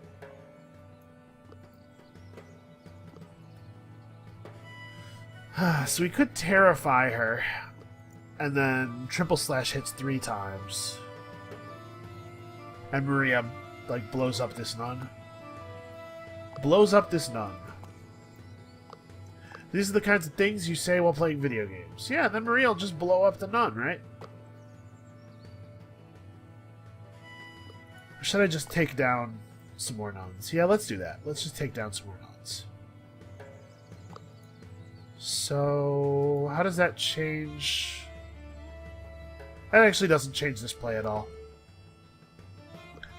Speaker 1: So we could terrify her, and then triple slash hits 3 times. And Maria, like, blows up this nun. Blows up this nun. These are the kinds of things you say while playing video games. Yeah, and then Maria will just blow up the nun, right? Or should I just take down some more nuns? Yeah, let's do that. Let's just take down some more nuns. So, how does that change? That actually doesn't change this play at all.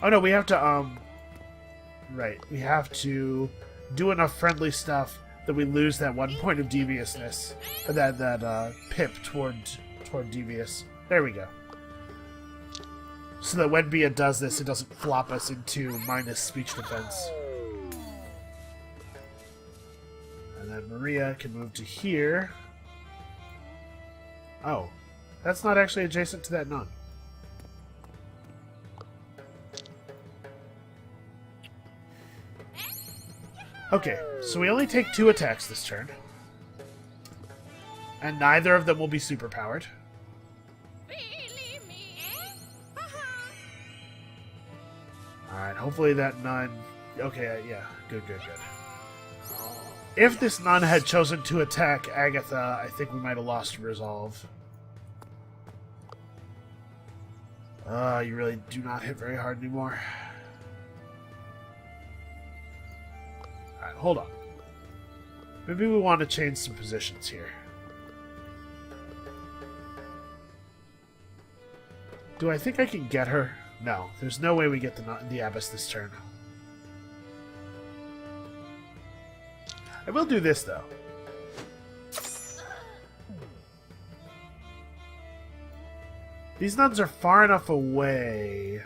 Speaker 1: Oh no, we have to, right, we have to do enough friendly stuff that we lose that 1 point of deviousness, or that pip toward devious. There we go. So that when Bia does this, it doesn't flop us into minus speech defense. And then Maria can move to here. Oh, that's not actually adjacent to that nun. Okay, so we only take 2 attacks this turn. And neither of them will be superpowered. Alright, hopefully that nun... Okay, yeah, good. If this nun had chosen to attack Agatha, I think we might have lost Resolve. You really do not hit very hard anymore. Alright, hold on. Maybe we want to change some positions here. Do I think I can get her? No, there's no way we get the Abbess this turn. I will do this, though. These nuns are far enough away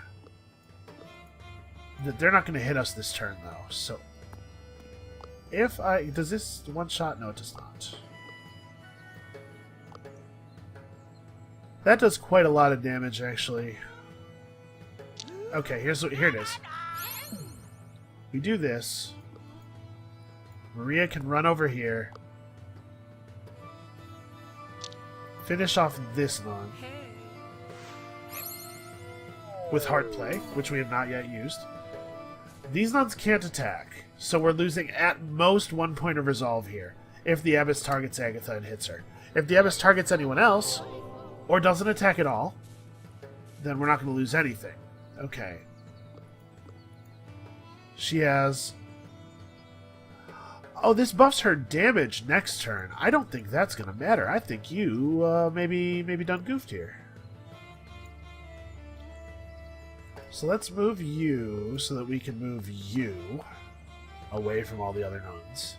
Speaker 1: that they're not going to hit us this turn, though. So, if I... Does this one shot? No, it does not. That does quite a lot of damage, actually. Okay, here it is. We do this. Maria can run over here. Finish off this nun. With Heart Play, which we have not yet used. These nuns can't attack, so we're losing at most 1 point of resolve here, if the Abbess targets Agatha and hits her. If the Abbess targets anyone else, or doesn't attack at all, then we're not going to lose anything. Okay. She has... Oh, this buffs her damage next turn. I don't think that's going to matter. I think you maybe done goofed here. So let's move you so that we can move you away from all the other nuns.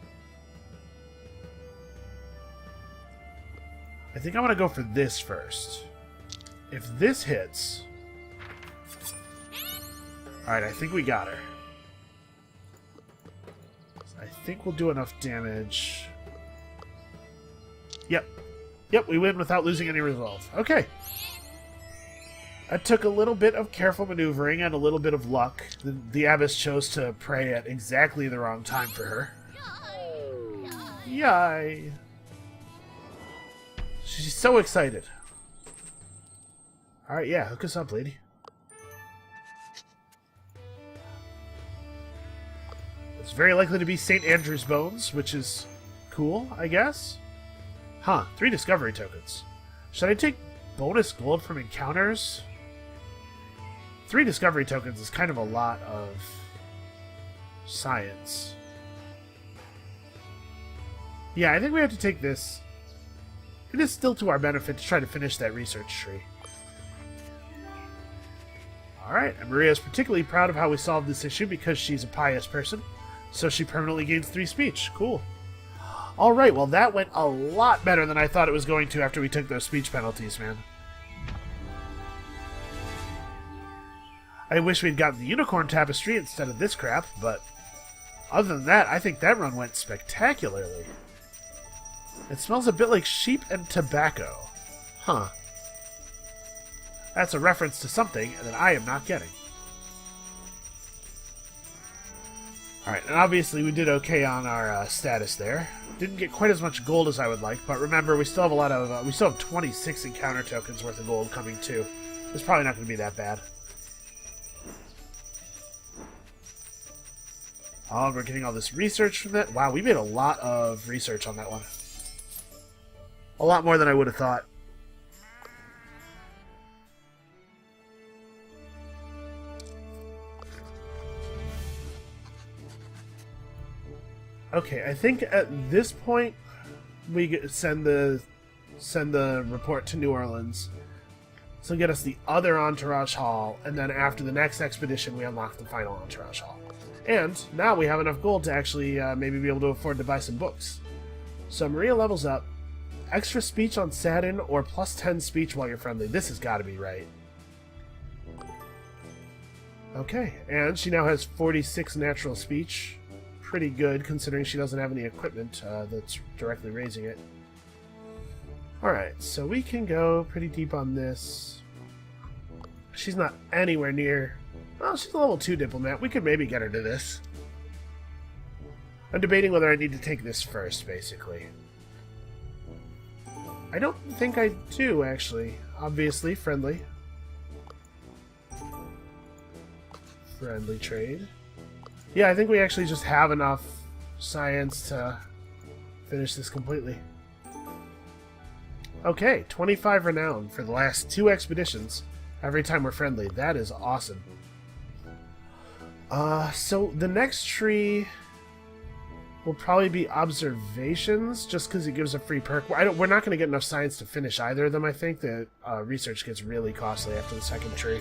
Speaker 1: I think I want to go for this first. If this hits... Alright, I think we got her. I think we'll do enough damage. Yep. Yep, we win without losing any resolve. Okay. That took a little bit of careful maneuvering and a little bit of luck. The Abbess chose to pray at exactly the wrong time for her. Yay! She's so excited. Alright, yeah, hook us up, lady. It's very likely to be St. Andrew's Bones, which is cool, I guess. Huh, 3 discovery tokens. Should I take bonus gold from encounters? 3 discovery tokens is kind of a lot of science. Yeah, I think we have to take this. It is still to our benefit to try to finish that research tree. Alright, and Maria is particularly proud of how we solved this issue because she's a pious person. So she permanently gains 3 speech. Cool. Alright, well that went a lot better than I thought it was going to after we took those speech penalties, man. I wish we'd gotten the unicorn tapestry instead of this crap, but other than that, I think that run went spectacularly. It smells a bit like sheep and tobacco. Huh. That's a reference to something that I am not getting. Alright, and obviously we did okay on our status there. Didn't get quite as much gold as I would like, but remember, we still have a lot of... we still have 26 encounter tokens worth of gold coming too. It's probably not going to be that bad. Oh, we're getting all this research from that. Wow, we made a lot of research on that one. A lot more than I would have thought. Okay, I think at this point we send the report to New Orleans. So get us the other Entourage Hall, and then after the next expedition we unlock the final Entourage Hall. And now we have enough gold to actually maybe be able to afford to buy some books. So Maria levels up. Extra speech on Saturn or plus 10 speech while you're friendly. This has got to be right. Okay, and she now has 46 natural speech. Pretty good considering she doesn't have any equipment that's directly raising it. Alright, so we can go pretty deep on this. She's not anywhere near... Well, she's a level 2 diplomat. We could maybe get her to this. I'm debating whether I need to take this first, basically. I don't think I do, actually. Obviously, friendly. Friendly trade. Yeah, I think we actually just have enough science to finish this completely. Okay, 25 renown for the last 2 expeditions. Every time we're friendly. That is awesome. So the next tree will probably be observations, just because it gives a free perk. We're not going to get enough science to finish either of them, I think. The research gets really costly after the second tree.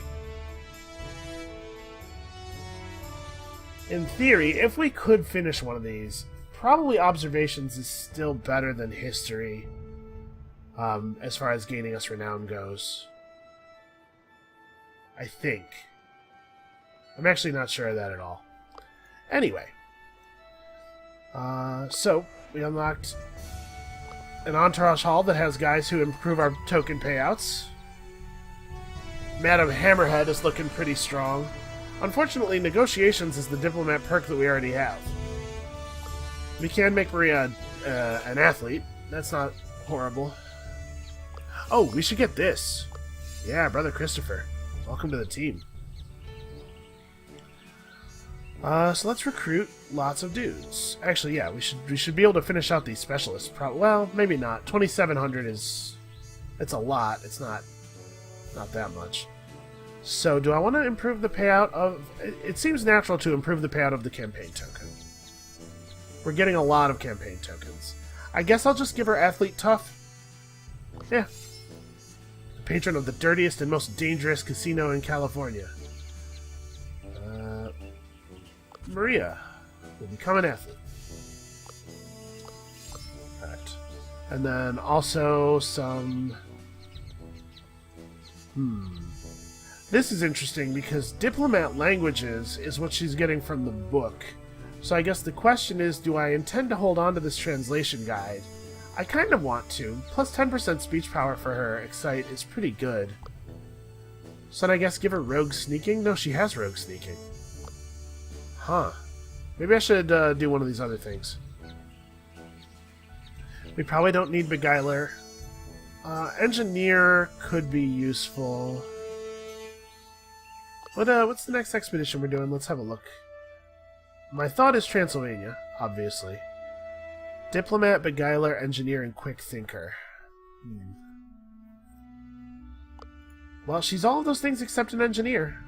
Speaker 1: In theory, if we could finish one of these, probably observations is still better than history, as far as gaining us renown goes. I think. I'm actually not sure of that at all. Anyway. So, we unlocked an Entourage Hall that has guys who improve our token payouts. Madam Hammerhead is looking pretty strong. Unfortunately, Negotiations is the diplomat perk that we already have. We can make Maria an athlete. That's not horrible. Oh, we should get this. Yeah, Brother Christopher. Welcome to the team. So let's recruit lots of dudes. Actually, yeah, we should be able to finish out these specialists. Well, maybe not. 2,700 is... It's a lot. It's not that much. So, do I want to improve the payout of... It seems natural to improve the payout of the campaign token. We're getting a lot of campaign tokens. I guess I'll just give her Athlete Tough. Yeah. The patron of the dirtiest and most dangerous casino in California. Maria will become an athlete. Alright. And then also some... This is interesting because diplomat languages is what she's getting from the book. So I guess the question is, do I intend to hold on to this translation guide? I kind of want to. Plus 10% speech power for her Excite is pretty good. So then I guess give her Rogue Sneaking? No, she has Rogue Sneaking. Huh. Maybe I should do one of these other things. We probably don't need Beguiler. Engineer could be useful. What's the next expedition we're doing? Let's have a look. My thought is Transylvania, obviously. Diplomat, Beguiler, Engineer, and Quick Thinker. Well, she's all of those things except an Engineer.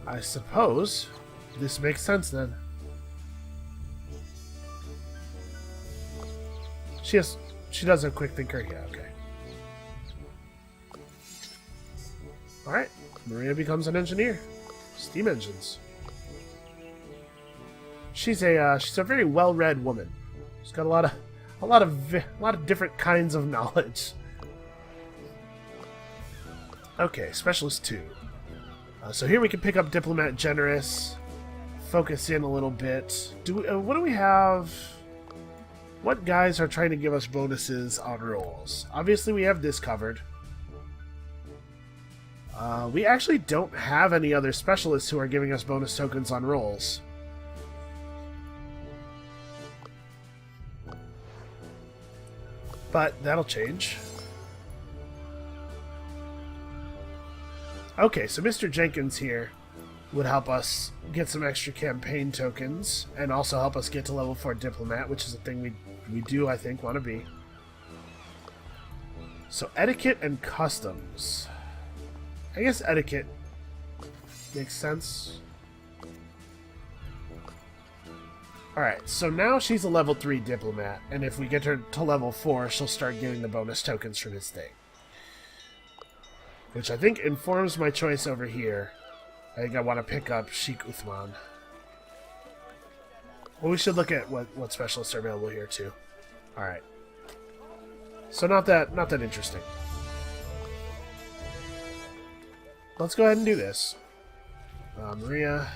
Speaker 1: I suppose this makes sense then. She does have Quick Thinker. Yeah, okay. Alright. Maria becomes an engineer. Steam engines. she's a very well-read woman. She's got a lot of different kinds of knowledge. Okay, specialist 2. So here we can pick up diplomat generous. Focus in a little bit. What do we have? What guys are trying to give us bonuses on rolls? Obviously, we have this covered. We actually don't have any other specialists who are giving us bonus tokens on rolls. But that'll change. Okay, so Mr. Jenkins here would help us get some extra campaign tokens and also help us get to level 4 diplomat, which is a thing we do, I think, want to be. So etiquette and customs. I guess etiquette makes sense. Alright, so now she's a level 3 diplomat, and if we get her to level 4, she'll start getting the bonus tokens from his thing. Which I think informs my choice over here. I think I want to pick up Sheikh Uthman. Well, we should look at what specialists are available here too. Alright. So not that interesting. Let's go ahead and do this. Maria.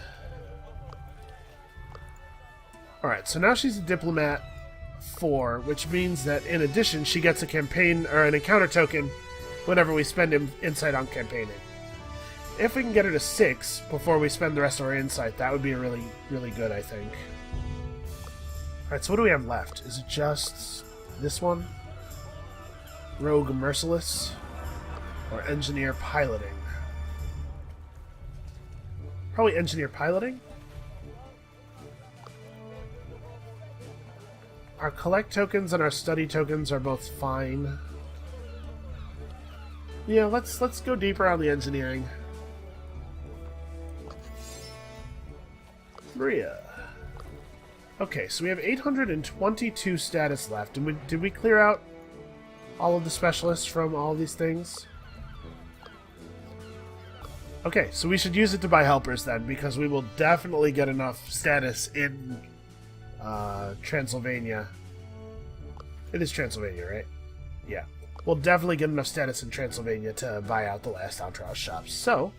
Speaker 1: Alright, so now she's a diplomat 4, which means that in addition she gets a campaign or an encounter token whenever we spend insight on campaigning. If we can get her to 6 before we spend the rest of our insight, that would be really, really good, I think. Alright, so what do we have left? Is it just this one? Rogue Merciless? Or Engineer Piloting? Probably Engineer Piloting? Our collect tokens and our study tokens are both fine. Yeah, let's go deeper on the engineering. Maria. Okay, so we have 822 status left. And did we clear out all of the specialists from all these things? Okay, so we should use it to buy helpers then, because we will definitely get enough status in Transylvania. It is Transylvania, right? Yeah. We'll definitely get enough status in Transylvania to buy out the last Outros shops. So,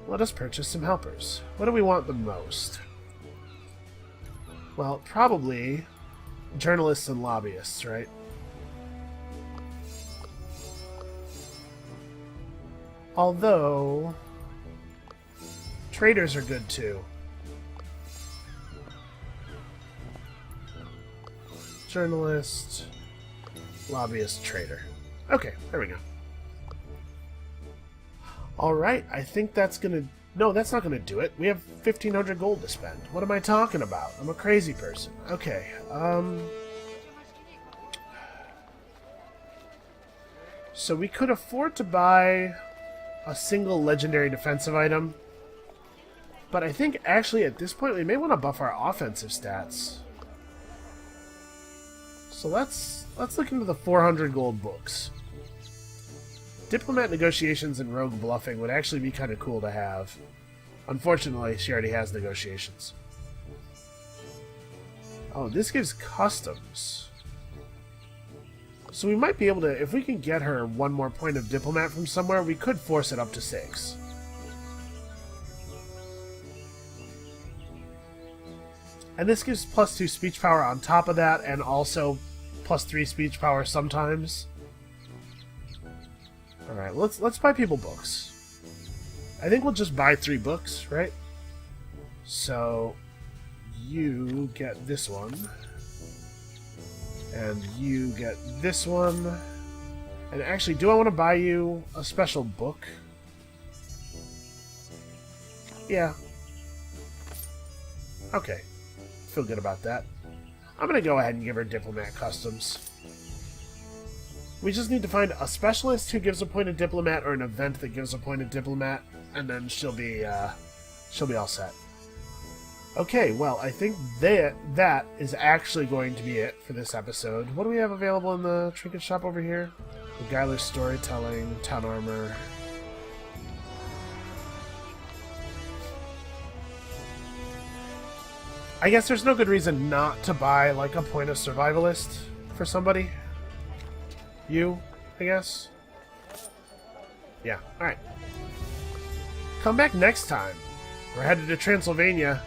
Speaker 1: let us purchase some helpers. What do we want the most? Well, probably journalists and lobbyists, right? Although, traders are good too. Journalist, lobbyist, trader. Okay, there we go. Alright, I think that's gonna... No, that's not gonna do it. We have 1,500 gold to spend. What am I talking about? I'm a crazy person. Okay, so we could afford to buy a single legendary defensive item. But I think actually at this point we may want to buff our offensive stats. So let's look into the 400 gold books. Diplomat negotiations and rogue bluffing would actually be kind of cool to have. Unfortunately, she already has negotiations. Oh, this gives customs. So we might be able to, if we can get her one more point of diplomat from somewhere, we could force it up to 6. And this gives +2 speech power on top of that, and also +3 speech power sometimes. Alright, let's buy people books. I think we'll just buy 3 books, right? So, you get this one. And you get this one. And actually, do I want to buy you a special book? Yeah. Okay. Feel good about that. I'm going to go ahead and give her Diplomat Customs. We just need to find a specialist who gives a point of Diplomat or an event that gives a point of Diplomat, and then she'll be all set. Okay, well, I think that is actually going to be it for this episode. What do we have available in the trinket shop over here? Beguiler's Storytelling, Town Armor. I guess there's no good reason not to buy, like, a point of survivalist for somebody. You, I guess. Yeah, alright. Come back next time. We're headed to Transylvania.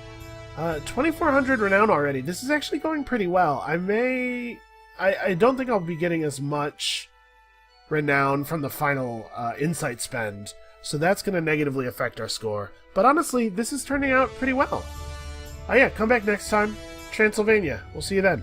Speaker 1: 2,400 renown already. This is actually going pretty well. I don't think I'll be getting as much renown from the final insight spend, so that's going to negatively affect our score. But honestly, this is turning out pretty well. Oh yeah, come back next time. Transylvania. We'll see you then.